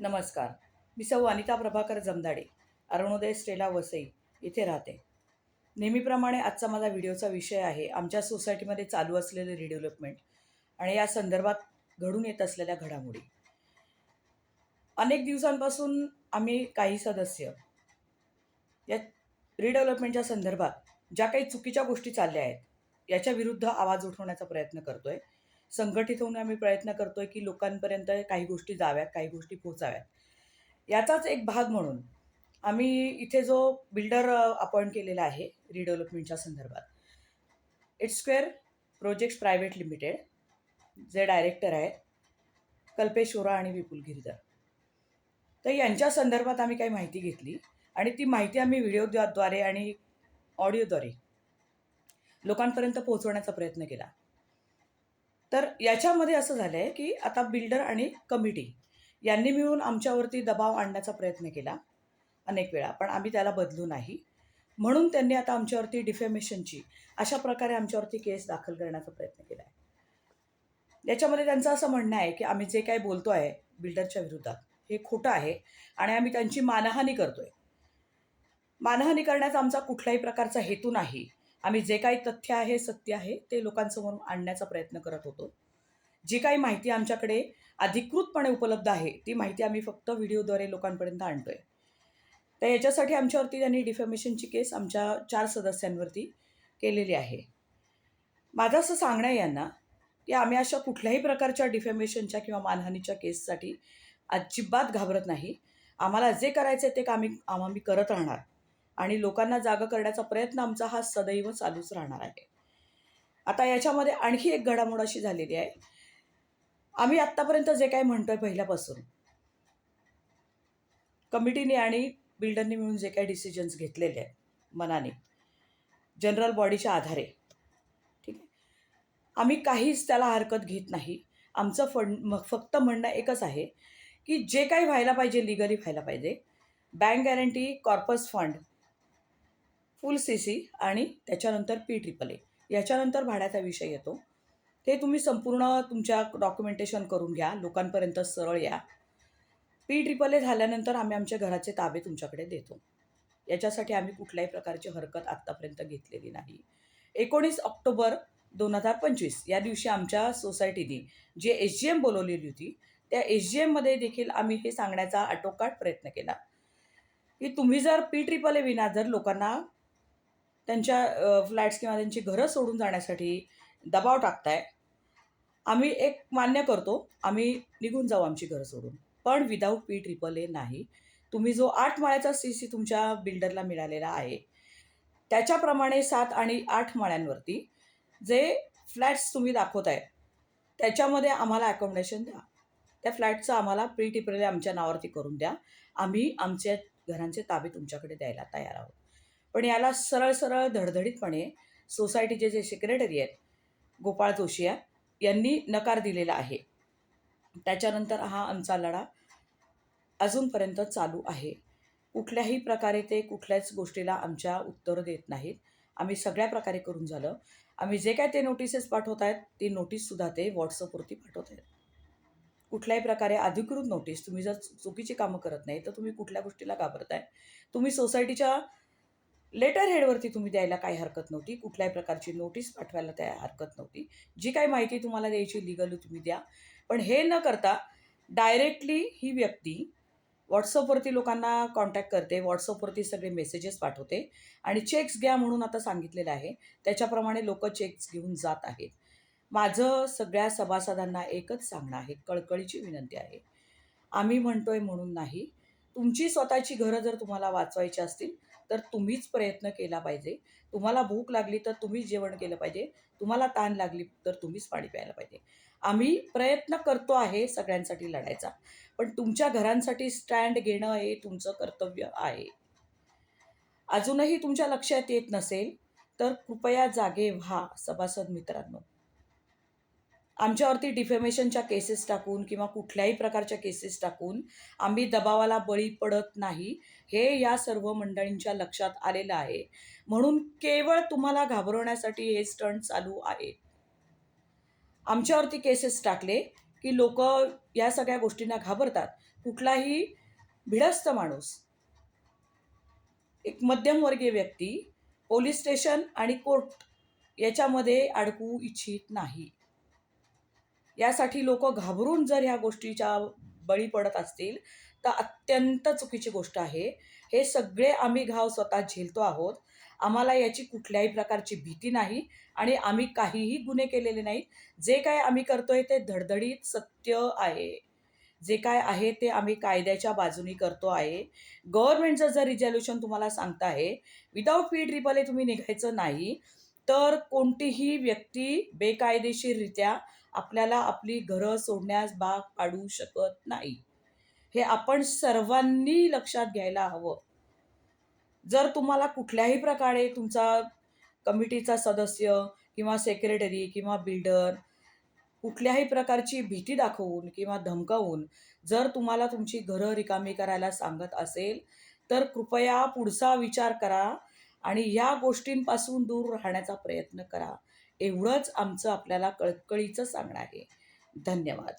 नमस्कार. मी सौ अनिता प्रभाकर जमदाडे, अरुणोदय स्टेला वसई इथे राहते. नेहमीप्रमाणे आजचा माझा व्हिडिओचा विषय आहे आमच्या सोसायटीमध्ये चालू असलेले रिडेव्हलपमेंट आणि या संदर्भात घडून येत असलेल्या घडामोडी. अनेक दिवसांपासून आम्ही काही सदस्य या रिडेव्हलपमेंटच्या संदर्भात ज्या काही चुकीच्या गोष्टी चालल्या आहेत याच्या विरुद्ध आवाज उठवण्याचा प्रयत्न करतो आहे. संघटित होऊन आम्ही प्रयत्न करतो आहे की लोकांपर्यंत काही गोष्टी जाव्यात, काही गोष्टी पोचाव्यात. याचाच एक भाग म्हणून आम्ही इथे जो बिल्डर अपॉइंट केलेला आहे रिडेव्हलपमेंटच्या संदर्भात, it's square projects private limited, जे डायरेक्टर आहेत कल्पेश ओरा आणि विपुल गिरधर. तर यांच्या संदर्भात आम्ही काही माहिती घेतली आणि ती माहिती आम्ही व्हिडिओद्वारे आणि ऑडिओद्वारे लोकांपर्यंत पोहोचवण्याचा प्रयत्न केला. तर याच्यामध्ये असं झालं आहे की आता बिल्डर आणि कमिटी यांनी मिळून आमच्यावरती दबाव आणण्याचा प्रयत्न केला अनेक वेळा, पण आम्ही त्याला बदलू नाही. म्हणून त्यांनी आता आमच्यावरती डिफेमेशनची अशा प्रकारे आमच्यावरती केस दाखल करण्याचा प्रयत्न केला आहे. याच्यामध्ये त्यांचं असं म्हणणं आहे की आम्ही जे काही बोलतो आहे बिल्डरच्या विरोधात हे खोटं आहे आणि आम्ही त्यांची मानहानी करतो आहे. मानहानी करण्याचा आमचा कुठल्याही प्रकारचा हेतू नाही. आम्ही जे काही तथ्य आहे, सत्य आहे ते लोकांसमोर आणण्याचा प्रयत्न करत होतो. जी काही माहिती आमच्याकडे अधिकृतपणे उपलब्ध आहे ती माहिती आम्ही फक्त व्हिडिओद्वारे लोकांपर्यंत आणतो आहे. तर याच्यासाठी आमच्यावरती त्यांनी डिफेमेशनची केस आमच्या 4 सदस्यांवरती केलेली आहे. माझं असं सांगणं आहे यांना की आम्ही अशा कुठल्याही प्रकारच्या डिफेमेशनच्या किंवा मानहानीच्या केससाठी अजिबात घाबरत नाही. आम्हाला जे करायचं आहे ते आम्ही करत राहणार आणि लोकांना जागं करण्याचा प्रयत्न आमचा हा सदैव चालूच राहणार आहे. आता याच्यामध्ये आणखी एक घडामोड अशी झालेली आहे, आम्ही आत्तापर्यंत जे काही म्हणतोय पहिल्यापासून कमिटीने आणि बिल्डरने मिळून जे काही डिसिजन्स घेतलेले आहेत मनाने जनरल बॉडीच्या आधारे, ठीक आहे, आम्ही काहीच त्याला हरकत घेत नाही. आमचं फक्त म्हणणं एकच आहे की जे काही व्हायला पाहिजे लिगली व्हायला पाहिजे. बँक गॅरंटी, कॉर्पस फंड, फुल CC आणि त्याच्यानंतर PAAA, याच्यानंतर भाड्याचा विषय येतो. ते तुम्ही संपूर्ण तुमच्या डॉक्युमेंटेशन करून घ्या, लोकांपर्यंत सरळ या. PAAA झाल्यानंतर आम्ही आमच्या घराचे ताबे तुमच्याकडे देतो. याच्यासाठी आम्ही कुठल्याही प्रकारची हरकत आत्तापर्यंत घेतलेली नाही. 19 ऑक्टोबर 2025 या दिवशी आमच्या सोसायटीने जे SGM बोलवलेली होती त्या SGMमध्ये देखील आम्ही हे सांगण्याचा आटोकाट प्रयत्न केला की तुम्ही जर PAAA विना जर लोकांना त्यांच्या फ्लॅट्स किंवा त्यांची घरं सोडून जाण्यासाठी दबाव टाकताय, आम्ही एक मान्य करतो, आम्ही निघून जाऊ आमची घरं सोडून, पण विदाऊट PAAA नाही. तुम्ही जो 8 माळ्याचा CC तुमच्या बिल्डरला मिळालेला आहे त्याच्याप्रमाणे 7 आणि 8 माळ्यांवरती जे फ्लॅट्स तुम्ही दाखवताय त्याच्यामध्ये आम्हाला अकोमोडेशन द्या. त्या फ्लॅटचं आम्हाला PAAA आमच्या नावावरती करून द्या. आम्ही आमच्या घरांचे ताबे तुमच्याकडे द्यायला तयार आहोत. पण याला सरळ सरळ धडधडीतपणे सोसायटीचे जे सेक्रेटरी आहेत गोपाळ जोशी यांनी नकार दिलेला आहे. त्याच्यानंतर हा आमचा लढा अजूनपर्यंत चालू आहे. कुठल्याही प्रकारे ते कुठल्याच गोष्टीला आमच्या उत्तर देत नाहीत. आम्ही सगळ्या प्रकारे करून झालं. आम्ही जे काय ते नोटिसेस पाठवत आहेत ती नोटीससुद्धा ते व्हॉट्सअपवरती पाठवत आहेत. कुठल्याही प्रकारे अधिकृत नोटीस, तुम्ही जर चुकीची कामं करत नाही तर तुम्ही कुठल्या गोष्टीला घाबरताय? तुम्ही सोसायटीच्या लेटर हेडवरती तुम्ही द्यायला काही हरकत नव्हती. कुठल्याही प्रकारची नोटीस पाठवायला त्या हरकत नव्हती. जी काही माहिती तुम्हाला द्यायची लिगली तुम्ही द्या. पण हे न करता डायरेक्टली ही व्यक्ती व्हॉट्सअपवरती लोकांना कॉन्टॅक्ट करते, व्हॉट्सअपवरती सगळे मेसेजेस पाठवते आणि चेक्स घ्या म्हणून आता सांगितलेलं आहे. त्याच्याप्रमाणे लोक चेक्स घेऊन जात आहेत. माझं सगळ्या सभासदांना एकच सांगणं आहे, कळकळीची विनंती आहे, आम्ही म्हणतोय म्हणून नाही. तुमची स्वतःची घरं जर तुम्हाला वाचवायची असतील तर तुम्हीच प्रयत्न केला पाहिजे. तुम्हाला भूक लागली तर तुम्हीच जेवण केलं पाहिजे. तुम्हाला तहान लागली तर तुम्हीच पाणी प्यायला पाहिजे. आम्ही प्रयत्न करतो आहे सगळ्यांसाठी लढायचा, पण तुमच्या घरांसाठी स्टँड घेणं हे तुमचं कर्तव्य आहे. अजूनही तुमच्या लक्षात येत नसेल तर कृपया जागे व्हा सभासद मित्रांनो. आमच्यावरती डिफेमेशनच्या केसेस टाकून किंवा कुठल्याही प्रकारच्या केसेस टाकून आम्ही दबावाला बळी पडत नाही, हे या सर्व मंडळींच्या लक्षात आलेलं आहे. म्हणून केवळ तुम्हाला घाबरवण्यासाठी हे स्टंट चालू आहे. आमच्यावरती केसेस टाकले की लोक या सगळ्या गोष्टींना घाबरतात. कुठलाही भिडस्त माणूस, एक मध्यमवर्गीय व्यक्ती पोलीस स्टेशन आणि कोर्ट याच्यामध्ये अडकू इच्छित नाही. यासाठी लोक घाबरून जर ह्या गोष्टीच्या बळी पडत असतील तर अत्यंत चुकीची गोष्ट आहे. हे सगळे आम्ही घाव स्वतः झेलतो आहोत. आम्हाला याची कुठल्याही प्रकारची भीती नाही आणि आम्ही काहीही गुन्हे केलेले नाहीत. जे काय आम्ही करतोय ते धडधडीत सत्य आहे. जे काय आहे ते आम्ही कायद्याच्या बाजूनी करतो आहे. गव्हर्नमेंटचं जर रिझोल्यूशन तुम्हाला सांगत आहे, विदाऊट फी ट्रिपल तुम्ही निघायचं नाही, तर कोणतीही व्यक्ती बेकायदेशीररित्या आपल्याला आपली घरं सोडण्यास भाग पाडू शकत नाही. हे आपण सर्वांनी लक्षात घ्यायला हवं. जर तुम्हाला कुठल्याही प्रकारे तुमचा कमिटीचा सदस्य किंवा सेक्रेटरी किंवा बिल्डर कुठल्याही प्रकारची भीती दाखवून किंवा धमकावून जर तुम्हाला तुमची घरं रिकामी करायला सांगत असेल, तर कृपया पुढचा विचार करा आणि या गोष्टींपासून दूर राहण्याचा प्रयत्न करा. एवढंच आमचं आपल्याला कळकळीचं सांगणं आहे. धन्यवाद.